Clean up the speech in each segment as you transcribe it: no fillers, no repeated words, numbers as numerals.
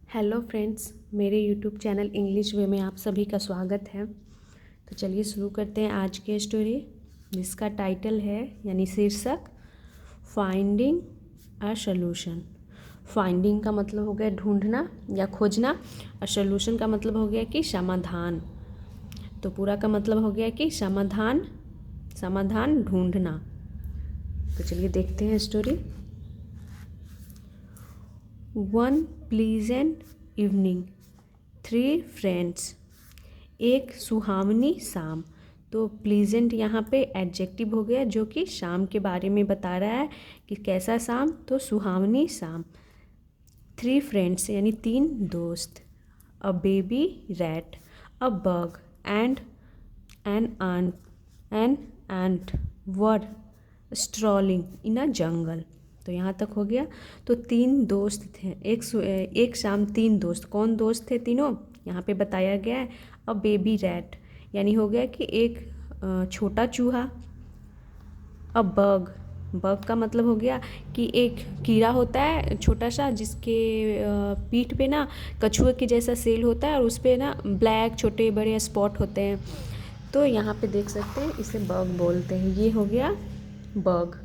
Hello friends, मेरे YouTube channel English वे में आप सभी का स्वागत है। तो चलिए शुरू करते हैं आज की स्टोरी, जिसका टाइटल है यानी शीर्षक फाइंडिंग अ सॉल्यूशन। फाइंडिंग का मतलब हो गया ढूंढना या खोजना, और सॉल्यूशन का मतलब हो गया कि समाधान। तो पूरा का मतलब हो गया कि समाधान ढूंढना। तो चलिए देखते हैं story. One pleasant evening, three friends. एक सुहावनी शाम। तो प्लीजेंट यहाँ पे एडजेक्टिव हो गया जो कि शाम के बारे में बता रहा है कि कैसा शाम, तो सुहावनी शाम। थ्री फ्रेंड्स यानी तीन दोस्त। A baby rat, a bug and an ant were strolling in a jungle. तो यहाँ तक हो गया। तो तीन दोस्त थे, एक शाम तीन दोस्त। कौन दोस्त थे तीनों, यहाँ पे बताया गया है। अ बेबी रैट यानी हो गया कि एक छोटा चूहा। अ बग, बग का मतलब हो गया कि एक कीड़ा होता है छोटा सा, जिसके पीठ पे ना कछुए के जैसा सेल होता है और उस पे ना ब्लैक छोटे बड़े स्पॉट होते हैं। तो यहाँ पे देख सकते हैं इसे बग बोलते हैं। ये हो गया बग।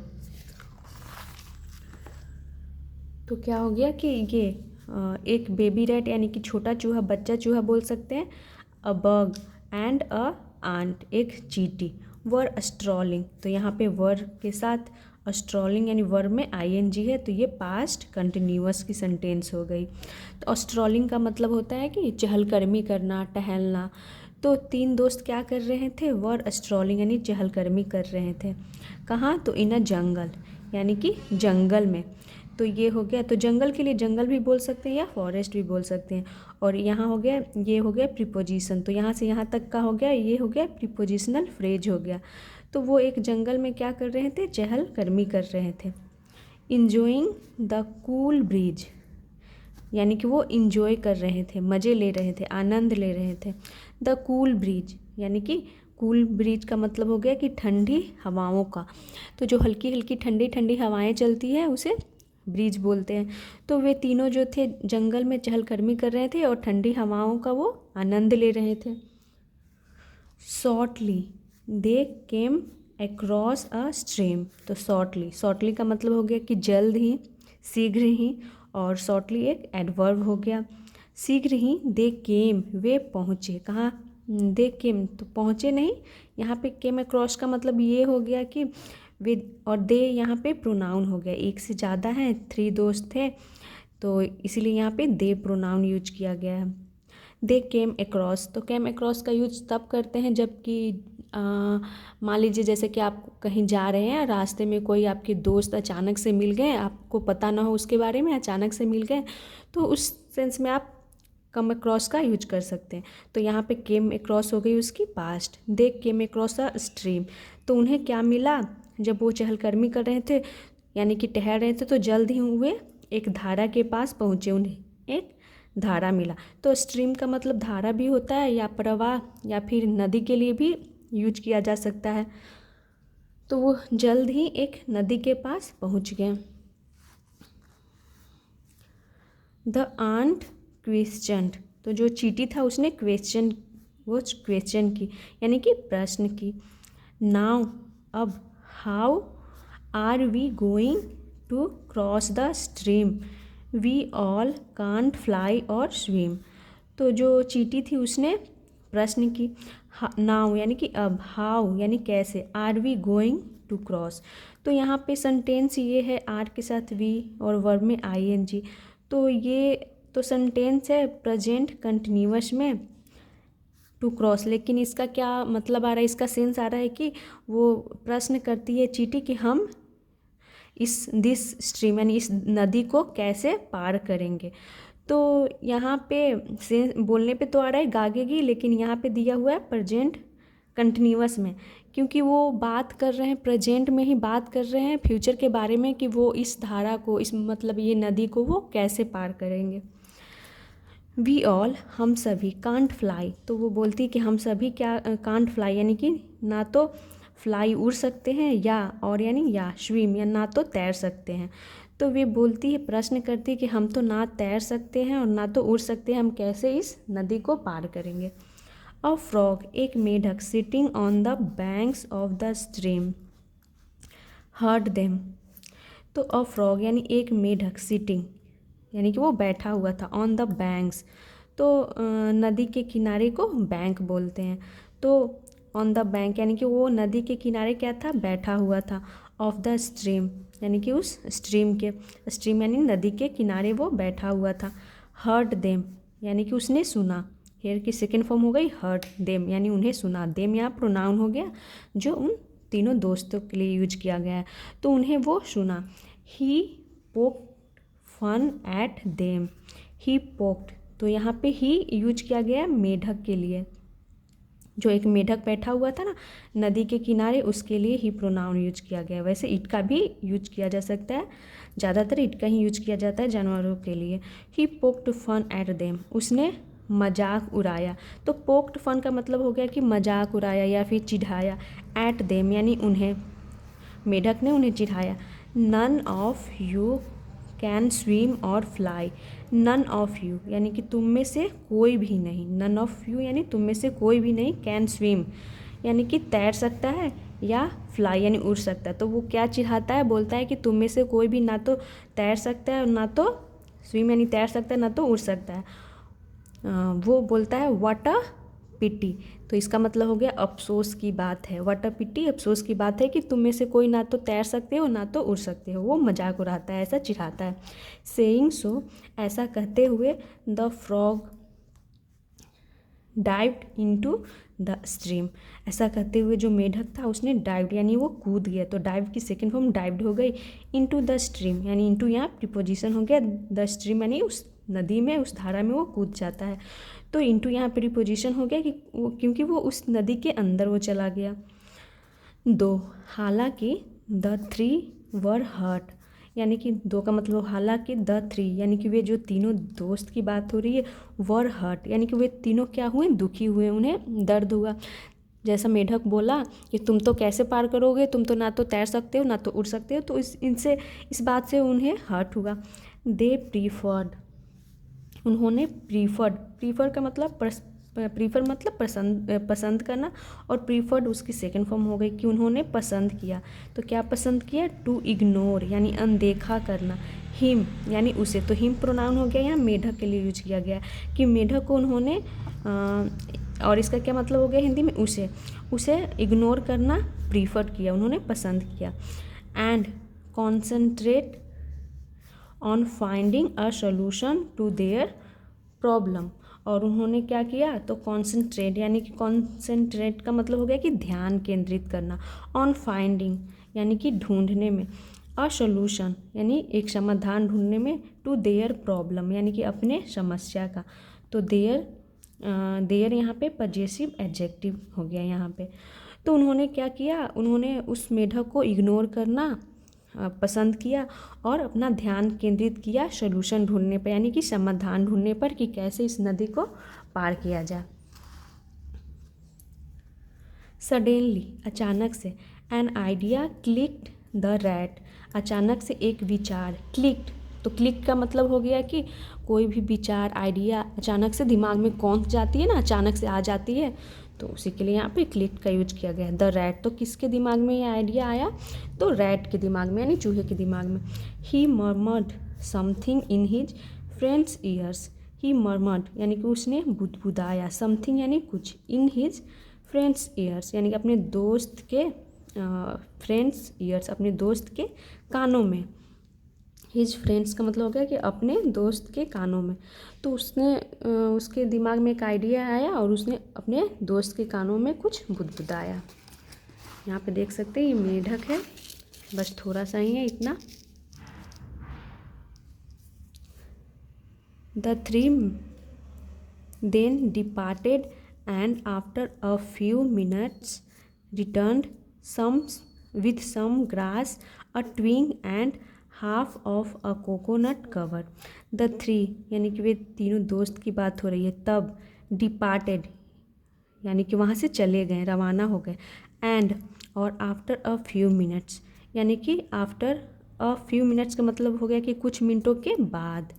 तो क्या हो गया कि ये एक बेबी रैट यानी कि छोटा चूहा, बच्चा चूहा बोल सकते हैं। A bug and a ant, एक चींटी। वर स्ट्रॉलिंग, तो यहाँ पे वर के साथ स्ट्रॉलिंग यानी वर में आईएनजी है, तो ये पास्ट कंटिन्यूअस की सेंटेंस हो गई। तो स्ट्रॉलिंग का मतलब होता है कि चहलकदमी करना, टहलना। तो तीन दोस्त क्या कर रहे थे, वर स्ट्रॉलिंग यानी चहलकदमी कर रहे थे। कहाँ, तो इन अ जंगल यानी कि जंगल में। तो ये हो गया। तो जंगल के लिए जंगल भी बोल सकते हैं या फॉरेस्ट भी बोल सकते हैं। और यहाँ हो गया, ये हो गया प्रीपोजिशन। तो यहाँ से यहाँ तक का हो गया, ये हो गया प्रीपोजिशनल फ्रेज हो गया। तो वो एक जंगल में क्या कर रहे थे, चहलकदमी कर रहे थे। इंजॉइंग द कूल ब्रीज यानी कि वो इंजॉय कर रहे थे, मज़े ले रहे थे, आनंद ले रहे थे। द कूल ब्रीज यानी कि कूल ब्रीज का मतलब हो गया कि ठंडी हवाओं का। तो जो हल्की हल्की ठंडी ठंडी हवाएं चलती है उसे ब्रीज बोलते हैं। तो वे तीनों जो थे जंगल में चहलकदमी कर रहे थे और ठंडी हवाओं का वो आनंद ले रहे थे। Shortly they came across a stream. तो शॉर्टली का मतलब हो गया कि जल्द ही, शीघ्र ही। और शॉर्टली एक एडवर्ब हो गया। शीघ्र ही दे केम, वे पहुँचे। कहाँ, दे केम तो पहुँचे नहीं, यहाँ पे केम अक्रॉस का मतलब ये हो गया कि वे, और दे यहाँ पे प्रोनाउन हो गया, एक से ज़्यादा है, थ्री दोस्त थे, तो इसीलिए यहाँ पे दे प्रोनाउन यूज किया गया है। दे केम अक्रॉस, तो केम अक्रॉस का यूज तब करते हैं जबकि मान लीजिए जैसे कि आप कहीं जा रहे हैं, रास्ते में कोई आपके दोस्त अचानक से मिल गए, आपको पता ना हो उसके बारे में, अचानक से मिल गए, तो उस सेंस में आप कम अक्रॉस का यूज कर सकते हैं। तो यहाँ पे केम अक्रॉस हो गई उसकी past. They came across a stream, तो उन्हें क्या मिला जब वो चहलकदमी कर रहे थे यानी कि टहल रहे थे, तो जल्द ही वे एक धारा के पास पहुँचे, उन्हें एक धारा मिला। तो स्ट्रीम का मतलब धारा भी होता है या प्रवाह या फिर नदी के लिए भी यूज किया जा सकता है। तो वो जल्द ही एक नदी के पास पहुंच गए। द आंट क्वेश्चनड, तो जो चींटी था उसने क्वेश्चन की यानी कि प्रश्न की। नाउ, अब, how are we going to cross the stream, we all can't fly और स्विम। तो जो चींटी थी उसने प्रश्न की। नाउ यानी कि अब, हाउ यानी कैसे, are we going to cross. तो यहाँ पे सेंटेंस ये है आर के साथ वी और वर्ब में आईएनजी। तो ये तो सेंटेंस है प्रेजेंट कंटिन्यूअस में टू क्रॉस, लेकिन इसका क्या मतलब आ रहा है, इसका सेंस आ रहा है कि वो प्रश्न करती है चींटी कि हम दिस स्ट्रीम यानी इस नदी को कैसे पार करेंगे। तो यहाँ पे से बोलने पे तो आ रहा है गागेगी, लेकिन यहाँ पे दिया हुआ है प्रेजेंट कंटिन्यूअस में, क्योंकि वो बात कर रहे हैं, प्रेजेंट में ही बात कर रहे हैं फ्यूचर के बारे में कि वो इस धारा को, इस मतलब ये नदी को वो कैसे पार करेंगे। वी ऑल, हम सभी। कांट फ्लाई, तो वो बोलती कि हम सभी क्या, कांट फ्लाई यानी कि ना तो फ्लाई उड़ सकते हैं, या और यानी या स्विम या ना तो तैर सकते हैं। तो वे बोलती है, प्रश्न करती है कि हम तो ना तैर सकते हैं और ना तो उड़ सकते हैं, हम कैसे इस नदी को पार करेंगे। अ फ्रॉग, एक मेढक, sitting on the banks of the stream heard them. तो अ फ्रॉग यानी एक मेढक, सिटिंग यानी कि वो बैठा हुआ था, ऑन द बैंक्स, तो नदी के किनारे को बैंक बोलते हैं। तो ऑन द बैंक यानी कि वो नदी के किनारे क्या था, बैठा हुआ था। ऑफ द स्ट्रीम यानी कि उस स्ट्रीम के, स्ट्रीम यानी नदी के किनारे वो बैठा हुआ था। हर्ड देम यानी कि उसने सुना। हेयर की सेकेंड फॉर्म हो गई हर्ड देम यानी उन्हें सुना। देम यहाँ प्रोनाउन हो गया जो उन तीनों दोस्तों के लिए यूज किया गया है, तो उन्हें वो सुना। He poked fun at them. He poked, तो यहाँ पे ही यूज किया गया है मेढक के लिए, जो एक मेढक बैठा हुआ था ना नदी के किनारे, उसके लिए ही प्रोनाउन यूज किया गया है। वैसे इट का भी यूज किया जा सकता है, ज़्यादातर इट का ही यूज किया जाता है जानवरों के लिए। ही पोक्ड फन एट देम, उसने मजाक उड़ाया। तो पोक्ड फन का मतलब हो गया कि मजाक उड़ाया या फिर चिढ़ाया। एट देम यानी उन्हें, मेढक ने उन्हें चिढ़ाया। None of you can swim और फ्लाई। नन ऑफ यू यानी कि तुम में से कोई भी नहीं, नन ऑफ यू यानी तुम में से कोई भी नहीं, कैन स्विम यानी कि तैर सकता है, या फ्लाई यानी उड़ सकता है। तो वो क्या चिढ़ाता है, बोलता है कि तुम में से कोई भी ना तो तैर सकता है और ना तो स्विम यानी तैर सकता है, ना तो उड़ सकता है। वो बोलता है व्हाट अ पिटी, तो इसका मतलब हो गया अफसोस की बात है। व्हाट अ पिटी, अफसोस की बात है कि तुम में से कोई ना तो तैर सकते हो ना तो उड़ सकते हो। वो मजाक उड़ाता है, ऐसा चिढ़ाता है। सेइंग सो, ऐसा कहते हुए, the frog dived into the stream, ऐसा कहते हुए जो मेढक था उसने डाइव्ड यानी वो कूद गया। तो डाइव की सेकेंड फॉर्म डाइव्ड हो गई। इनटू द स्ट्रीम यानी इनटू यहाँ प्रीपोजिशन हो गया, द स्ट्रीम यानी उस नदी में, उस धारा में वो कूद जाता है। तो इनटू यहाँ प्रीपोजिशन हो गया कि वो, क्योंकि वो उस नदी के अंदर वो चला गया। दो, हालांकि द थ्री वर हर्ट, यानी कि दो का मतलब हालांकि द थ्री यानी कि वे जो तीनों दोस्त की बात हो रही है, वर हर्ट यानी कि वे तीनों क्या हुए, दुखी हुए, उन्हें दर्द हुआ। जैसा मेढक बोला कि तुम तो कैसे पार करोगे, तुम तो ना तो तैर सकते हो ना तो उड़ सकते हो, तो इस बात से उन्हें हर्ट हुआ। दे प्रीफर्ड, उन्होंने प्रीफर का मतलब प्रीफर मतलब पसंद करना, और प्रीफर्ड उसकी सेकंड फॉर्म हो गई कि उन्होंने पसंद किया। तो क्या पसंद किया, टू इग्नोर यानी अनदेखा करना। हिम यानी उसे, तो हिम प्रोनाउन हो गया, यहाँ मेढक के लिए यूज किया गया कि मेढक को उन्होंने और इसका क्या मतलब हो गया हिंदी में, उसे इग्नोर करना प्रीफर किया, उन्होंने पसंद किया। And concentrate on finding a solution to their problem, और उन्होंने क्या किया, तो कॉन्सेंट्रेट यानी कि कॉन्सेंट्रेट का मतलब हो गया कि ध्यान केंद्रित करना। ऑन फाइंडिंग यानी कि ढूंढने में, अ सोल्यूशन यानी एक समाधान ढूंढने में, टू देयर प्रॉब्लम यानी कि अपने समस्या का। तो देयर यहाँ पे पजेसिव एडजेक्टिव हो गया यहाँ पे। तो उन्होंने क्या किया, उन्होंने उस मेढक को इग्नोर करना पसंद किया और अपना ध्यान केंद्रित किया सोल्यूशन ढूंढने पर, यानी कि समाधान ढूंढने पर कि कैसे इस नदी को पार किया जाए। सडेनली, अचानक से, an idea clicked the rat, अचानक से एक विचार, क्लिक्ड, तो क्लिक का मतलब हो गया कि कोई भी विचार, आइडिया अचानक से दिमाग में कौंध जाती है ना, अचानक से आ जाती है, तो उसी के लिए यहाँ पे क्लिक का यूज किया गया है। द रैट, तो किसके दिमाग में ये आइडिया आया, तो रैट के दिमाग में यानी चूहे के दिमाग में। He murmured something in his friends ears, he murmured यानी कि उसने बुदबुदाया, समथिंग यानी कुछ, इन हिज फ्रेंड्स ईयर्स यानी कि अपने दोस्त के फ्रेंड्स ईयर्स अपने दोस्त के कानों में। हिज फ्रेंड्स का मतलब हो गया कि अपने दोस्त के कानों में। तो उसने उसके दिमाग में एक आइडिया आया और उसने अपने दोस्त के कानों में कुछ बुदबुदाया। यहाँ पे देख सकते हैं ये मेढक है, बस थोड़ा सा ही है इतना। The three then departed and after a few minutes returned, some with some grass, a twig and half of a coconut cover. The three यानी कि वे तीनों दोस्त की बात हो रही है। तब डिपार्टेड यानी कि वहाँ से चले गए, रवाना हो गए। एंड और आफ्टर अ फ्यू मिनट्स यानी कि आफ्टर अ फ्यू मिनट्स का मतलब हो गया कि कुछ मिनटों के बाद।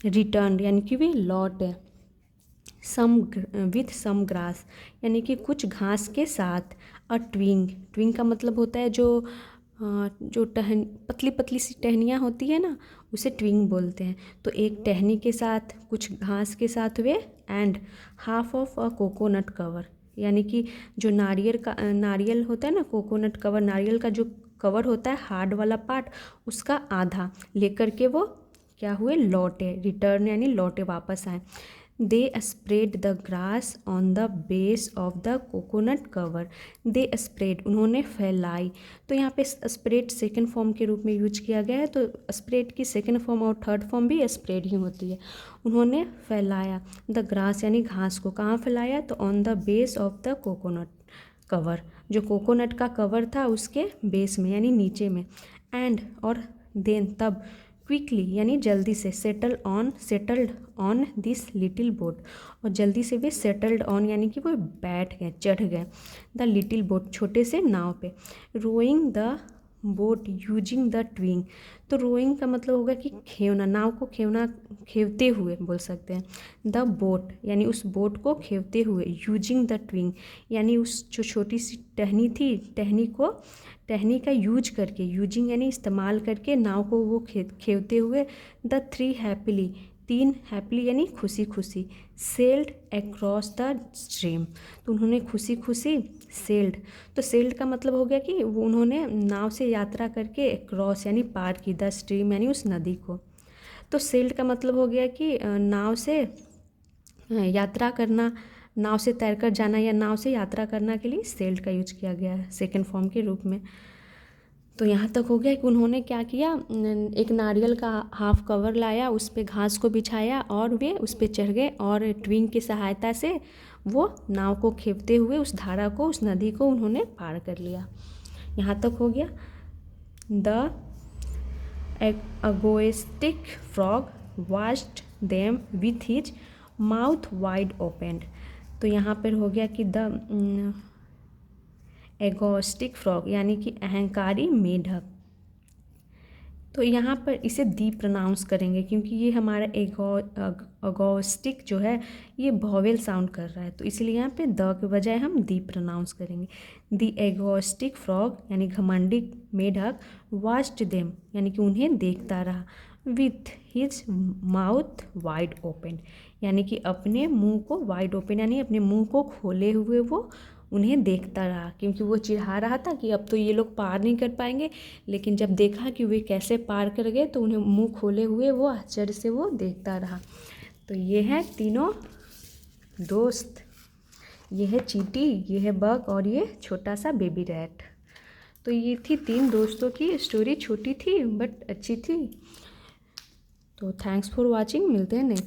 रिटर्न यानी कि वे लौटे। सम विथ सम ग्रास यानी कि कुछ घास के साथ। अ ट्विंग, ट्विंग का मतलब होता है जो पतली पतली सी टहनियाँ होती है ना, उसे ट्विंग बोलते हैं। तो एक टहनी के साथ कुछ घास के साथ वे। And half of a coconut cover यानी कि जो नारियल होता है ना, कोकोनट कवर, नारियल का जो कवर होता है हार्ड वाला पार्ट, उसका आधा लेकर के वो क्या हुए, लौटे। रिटर्न यानी लौटे, वापस आए। They spread the grass on the base of the coconut cover. They spread, उन्होंने फैलाई। तो यहाँ पे स्प्रेड सेकेंड फॉर्म के रूप में यूज किया गया है, तो स्प्रेड की सेकेंड फॉर्म और थर्ड फॉर्म भी स्प्रेड ही होती है। उन्होंने फैलाया द ग्रास यानी घास को, कहाँ फैलाया, तो on the base of the coconut cover, जो कोकोनट का कवर था उसके बेस में यानी नीचे में। एंड और देन तब, क्विकली यानी जल्दी से, settled on this little boat, और जल्दी से वे सेटल्ड ऑन यानी कि वो बैठ गए, चढ़ गए, द लिटिल बोट, छोटे से नाव पे। Rowing the boat using the twig, तो रोइंग का मतलब होगा कि खेवना, नाव को खेवते हुए बोल सकते हैं। द बोट यानी उस बोट को खेवते हुए। यूजिंग द ट्विंग यानी उस जो छोटी सी टहनी थी, टहनी का यूज करके, यूजिंग यानी इस्तेमाल करके, नाव को वो खेवते हुए। द थ्री हैप्पीली, तीन हैप्पीली यानी खुशी खुशी। सेल्ड अक्रॉस द स्ट्रीम, तो उन्होंने खुशी खुशी सेल्ड, तो सेल्ड का मतलब हो गया कि वो उन्होंने नाव से यात्रा करके क्रॉस यानी पार की, द स्ट्रीम यानी उस नदी को। तो सेल्ड का मतलब हो गया कि नाव से यात्रा करना, नाव से तैरकर जाना या नाव से यात्रा करना के लिए सेल्ड का यूज किया गया है सेकेंड फॉर्म के रूप में। तो यहाँ तक हो गया कि उन्होंने क्या किया, एक नारियल का हाफ कवर लाया, उस पर घास को बिछाया और वे उस पर चढ़ गए, और ट्विंग की सहायता से वो नाव को खेवते हुए उस धारा को, उस नदी को उन्होंने पार कर लिया। यहाँ तक हो गया। The egoistic frog watched them with his mouth wide opened, तो यहाँ पर हो गया कि द एगोस्टिक फ्रॉग यानी कि अहंकारी मेढक। तो यहाँ पर इसे दी प्रोनाउंस करेंगे क्योंकि ये हमारा एगोस्टिक जो है ये वॉवेल साउंड कर रहा है, तो इसलिए यहाँ पे द के बजाय हम दी प्रोनाउंस करेंगे। दी एगोस्टिक फ्रॉग यानी घमंडी मेढक। वॉच्ड देम यानी कि उन्हें देखता रहा। With his mouth wide open यानी कि अपने मुंह को वाइड ओपन यानी अपने मुंह को खोले हुए वो उन्हें देखता रहा, क्योंकि वो चिढ़ा रहा था कि अब तो ये लोग पार नहीं कर पाएंगे, लेकिन जब देखा कि वे कैसे पार कर गए तो उन्हें मुंह खोले हुए वो आश्चर्य से वो देखता रहा। तो ये है तीनों दोस्त, ये है चींटी, ये है बग और ये छोटा सा बेबी रैट। तो ये थी 3 दोस्तों की स्टोरी, छोटी थी बट अच्छी थी। तो थैंक्स फॉर वॉचिंग, मिलते हैं नेक्स्ट।